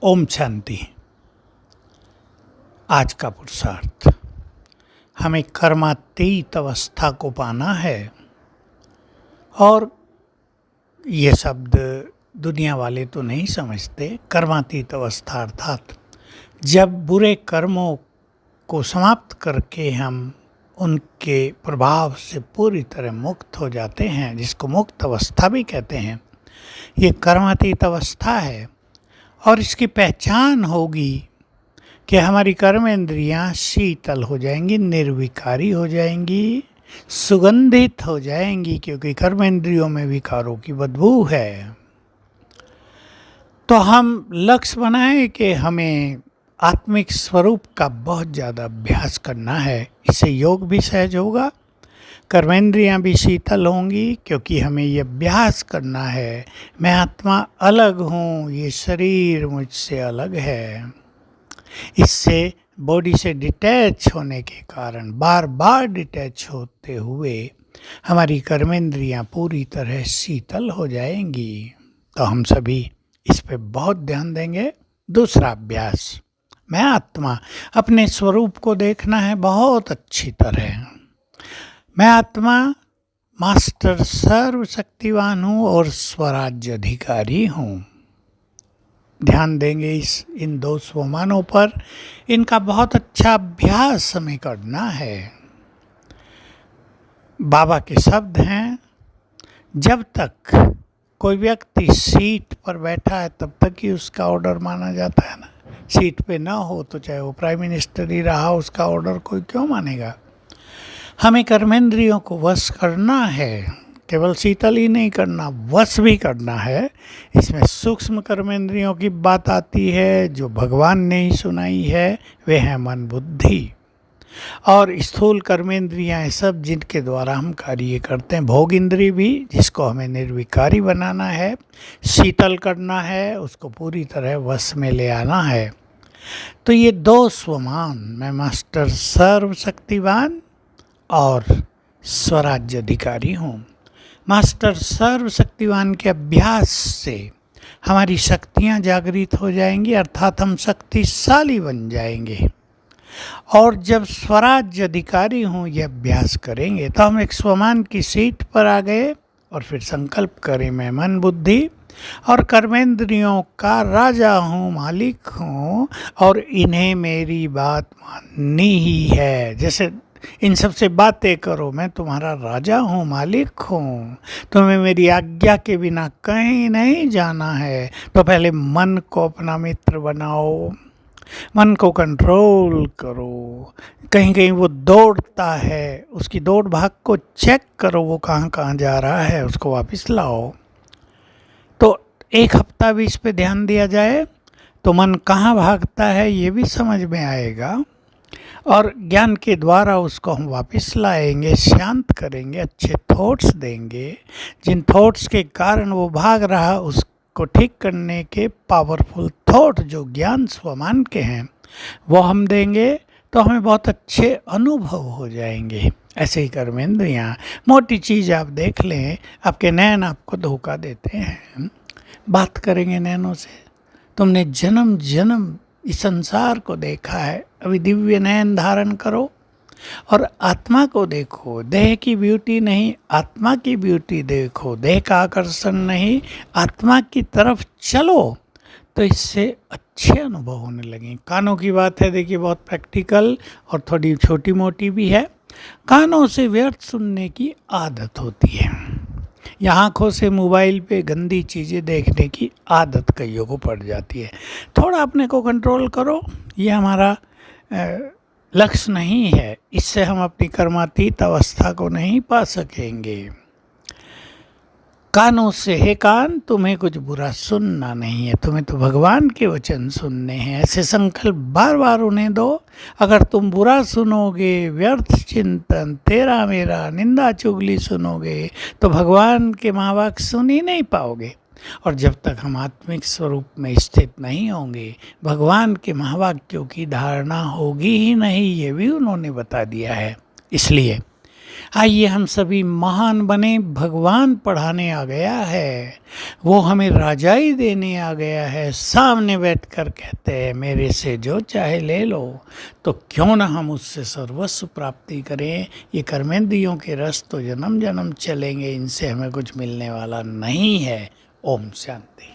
ओम शांति। आज का पुरुषार्थ, हमें कर्मातीत अवस्था को पाना है। और ये शब्द दुनिया वाले तो नहीं समझते। कर्मातीत अवस्था अर्थात जब बुरे कर्मों को समाप्त करके हम उनके प्रभाव से पूरी तरह मुक्त हो जाते हैं, जिसको मुक्त अवस्था भी कहते हैं। ये कर्मातीत अवस्था है और इसकी पहचान होगी कि हमारी कर्मेंद्रियां शीतल हो जाएंगी, निर्विकारी हो जाएंगी, सुगंधित हो जाएंगी, क्योंकि कर्मेंद्रियों में विकारों की बदबू है। तो हम लक्ष्य बनाएं कि हमें आत्मिक स्वरूप का बहुत ज़्यादा अभ्यास करना है। इससे योग भी सहज होगा, कर्मेंद्रियां भी शीतल होंगी, क्योंकि हमें ये अभ्यास करना है मैं आत्मा अलग हूँ, ये शरीर मुझसे अलग है। इससे बॉडी से डिटैच होने के कारण, बार बार डिटैच होते हुए हमारी कर्मेंद्रियां पूरी तरह शीतल हो जाएंगी। तो हम सभी इस पे बहुत ध्यान देंगे। दूसरा अभ्यास, मैं आत्मा, अपने स्वरूप को देखना है बहुत अच्छी तरह। मैं आत्मा मास्टर सर्वशक्तिवान हूँ और स्वराज्य अधिकारी हूँ। ध्यान देंगे इन दो स्वमानों पर। इनका बहुत अच्छा अभ्यास हमें करना है। बाबा के शब्द हैं, जब तक कोई व्यक्ति सीट पर बैठा है तब तक ही उसका ऑर्डर माना जाता है ना। सीट पे ना हो तो चाहे वो प्राइम मिनिस्टर ही रहा, उसका ऑर्डर कोई क्यों मानेगा। हमें कर्मेंद्रियों को वश करना है, केवल शीतल ही नहीं करना, वश भी करना है। इसमें सूक्ष्म कर्मेंद्रियों की बात आती है जो भगवान ने ही सुनाई है, वे हैं मन बुद्धि। और स्थूल कर्मेंद्रियाँ सब जिनके द्वारा हम कार्य करते हैं, भोग इंद्री भी, जिसको हमें निर्विकारी बनाना है, शीतल करना है, उसको पूरी तरह वश में ले आना है। तो ये दो स्वमान, मैं मास्टर सर्वशक्तिवान और स्वराज्य अधिकारी हूँ। मास्टर सर्वशक्तिवान के अभ्यास से हमारी शक्तियाँ जागृत हो जाएंगी, अर्थात हम शक्तिशाली बन जाएंगे। और जब स्वराज्य अधिकारी हूँ ये अभ्यास करेंगे तो हम एक स्वमान की सीट पर आ गए और फिर संकल्प करें, मैं मन बुद्धि और कर्मेंद्रियों का राजा हूँ, मालिक हूँ, और इन्हें मेरी बात माननी ही है। जैसे इन सबसे बातें करो, मैं तुम्हारा राजा हूँ, मालिक हूँ, तुम्हें मेरी आज्ञा के बिना कहीं नहीं जाना है। तो पहले मन को अपना मित्र बनाओ, मन को कंट्रोल करो। कहीं कहीं वो दौड़ता है, उसकी दौड़ भाग को चेक करो, वो कहाँ कहाँ जा रहा है, उसको वापस लाओ। तो एक हफ्ता भी इस पे ध्यान दिया जाए तो मन कहाँ भागता है ये भी समझ में आएगा, और ज्ञान के द्वारा उसको हम वापस लाएंगे, शांत करेंगे, अच्छे थॉट्स देंगे। जिन थॉट्स के कारण वो भाग रहा उसको ठीक करने के पावरफुल थॉट जो ज्ञान स्वमान के हैं वो हम देंगे, तो हमें बहुत अच्छे अनुभव हो जाएंगे। ऐसे ही कर्मेंद्रियाँ, मोटी चीज़ आप देख लें, आपके नैन आपको धोखा देते हैं। बात करेंगे नैनों से, तुमने जन्म जन्म इस संसार को देखा है, अभी दिव्य नयन धारण करो और आत्मा को देखो। देह की ब्यूटी नहीं, आत्मा की ब्यूटी देखो। देह का आकर्षण नहीं, आत्मा की तरफ चलो, तो इससे अच्छे अनुभव होने लगे। कानों की बात है, देखिए बहुत प्रैक्टिकल और थोड़ी छोटी मोटी भी है। कानों से व्यर्थ सुनने की आदत होती है, या आँखों से मोबाइल पे गंदी चीज़ें देखने की आदत कईयों को पड़ जाती है। थोड़ा अपने को कंट्रोल करो, ये हमारा लक्ष्य नहीं है। इससे हम अपनी कर्मातीत अवस्था को नहीं पा सकेंगे। कानों से, हे कान, तुम्हें कुछ बुरा सुनना नहीं है, तुम्हें तो भगवान के वचन सुनने हैं। ऐसे संकल्प बार बार उन्हें दो। अगर तुम बुरा सुनोगे, व्यर्थ चिंतन, तेरा मेरा, निंदा चुगली सुनोगे, तो भगवान के महावाक्य सुन ही नहीं पाओगे। और जब तक हम आत्मिक स्वरूप में स्थित नहीं होंगे, भगवान के महावाक्यों की धारणा होगी ही नहीं, ये भी उन्होंने बता दिया है। इसलिए आइए हम सभी महान बने, भगवान पढ़ाने आ गया है, वो हमें राजाई देने आ गया है। सामने बैठकर कहते हैं मेरे से जो चाहे ले लो, तो क्यों ना हम उससे सर्वस्व प्राप्ति करें। ये कर्मेंद्रियों के रस तो जन्म जन्म चलेंगे, इनसे हमें कुछ मिलने वाला नहीं है। ओम शांति।